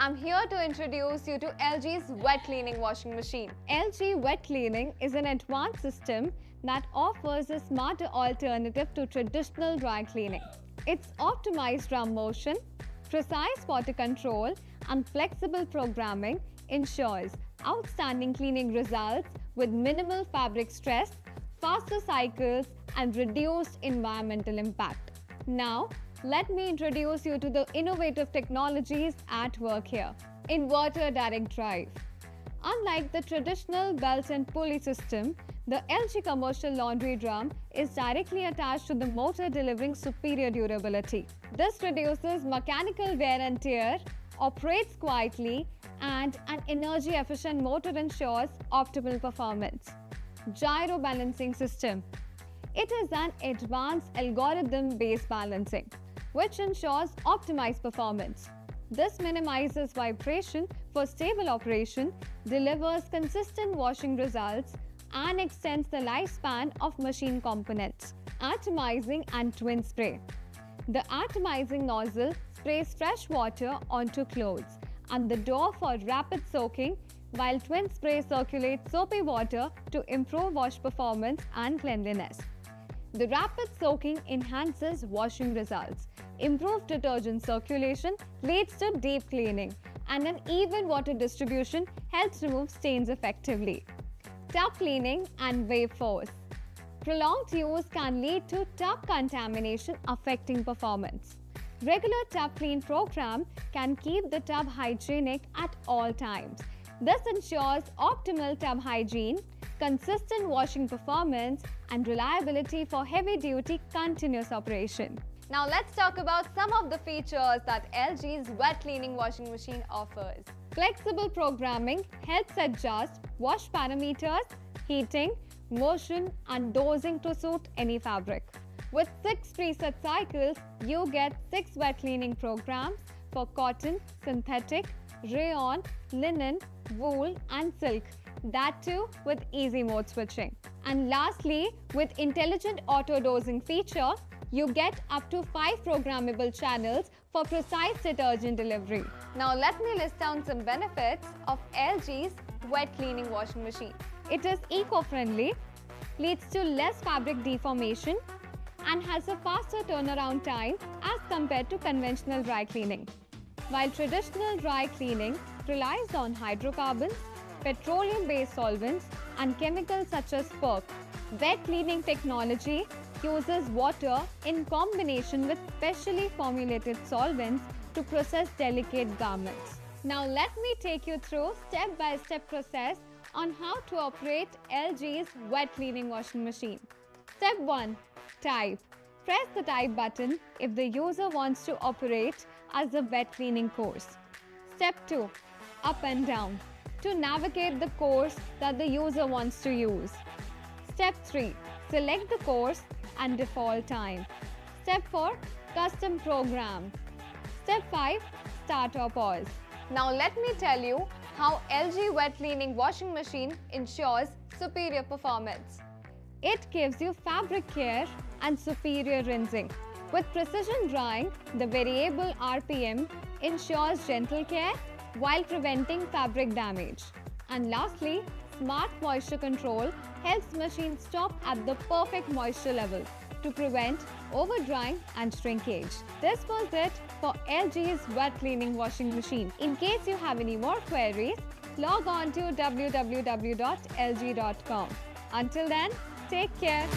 I'm here to introduce you to LG's wet cleaning washing machine. LG Wet Cleaning is an advanced system that offers a smarter alternative to traditional dry cleaning. Its optimized drum motion, precise water control, and flexible programming ensures outstanding cleaning results with minimal fabric stress, faster cycles, and reduced environmental impact. Now, let me introduce you to the innovative technologies at work here. Inverter direct drive. Unlike the traditional belt and pulley system, the LG commercial laundry drum is directly attached to the motor, delivering superior durability. This reduces mechanical wear and tear, operates quietly, and an energy-efficient motor ensures optimal performance. Gyro balancing system. It is an advanced algorithm-based balancing, which ensures optimized performance. This minimizes vibration for stable operation, delivers consistent washing results, and extends the lifespan of machine components. Atomizing and twin spray. The atomizing nozzle sprays fresh water onto clothes and the door for rapid soaking, while twin spray circulates soapy water to improve wash performance and cleanliness. The rapid soaking enhances washing results. Improved detergent circulation leads to deep cleaning, and an even water distribution helps remove stains effectively. Tub cleaning and wave force. Prolonged use can lead to tub contamination affecting performance. Regular tub clean program can keep the tub hygienic at all times. This ensures optimal tub hygiene, consistent washing performance, and reliability for heavy-duty continuous operation. Now let's talk about some of the features that LG's wet cleaning washing machine offers. Flexible programming helps adjust wash parameters, heating, motion, and dosing to suit any fabric. With 6 preset cycles, you get 6 wet cleaning programs for cotton, synthetic, rayon, linen, wool, and silk. That too with easy mode switching. And lastly, with intelligent auto dosing feature, you get up to 5 programmable channels for precise detergent delivery. Now let me list down some benefits of LG's wet cleaning washing machine. It is eco-friendly, leads to less fabric deformation, and has a faster turnaround time as compared to conventional dry cleaning. While traditional dry cleaning relies on hydrocarbons, petroleum-based solvents, and chemicals such as PERC, wet cleaning technology uses water in combination with specially formulated solvents to process delicate garments. Now let me take you through step-by-step process on how to operate LG's wet cleaning washing machine. Step 1. Type. Press the type button if the user wants to operate as a wet cleaning course. Step 2. Up and down to navigate the course that the user wants to use. Step 3. Select the course and default time. Step 4. Custom program. Step 5. Start or pause. Now let me tell you how LG wet cleaning washing machine ensures superior performance. It gives you fabric care and superior rinsing. With precision drying, the variable RPM ensures gentle care while preventing fabric damage. And lastly, smart moisture control helps machine stop at the perfect moisture level to prevent over-drying and shrinkage. This was it for LG's wet cleaning washing machine. In case you have any more queries, log on to www.lg.com. Until then, take care.